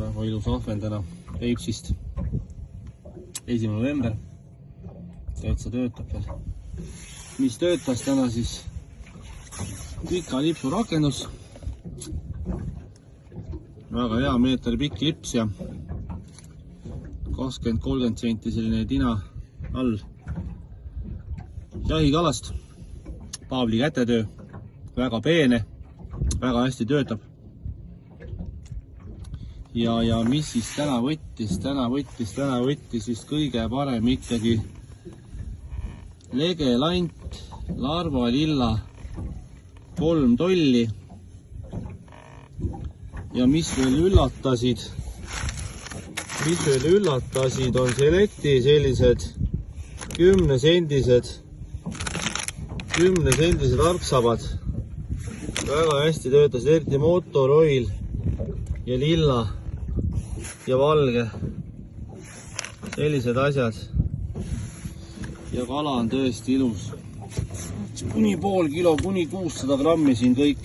väga ilus ahven täna Peipsist. 1. november. Täitsa töötab veel. Mis töötas täna siis? Pika lipsu rakendus. Väga hea meeter pikk lips ja 20-30 senti selline tina all. Jahikalast. Paavli kätetöö. Väga peene. Väga hästi töötab. Ja mis siis täna võttis? Täna võttis siis kõige parem ikkagi lege lant, larva lilla, 3 tolli. Ja mis veel üllatasid, on Selecti sellised 10-sendised arksabad. Väga hästi töötas, eriti Motoroil ja lilla ja valge. Sellised asjad. Ja kala on tõesti ilus. Kuni pool kilo, kuni 600 grammi siin kõik.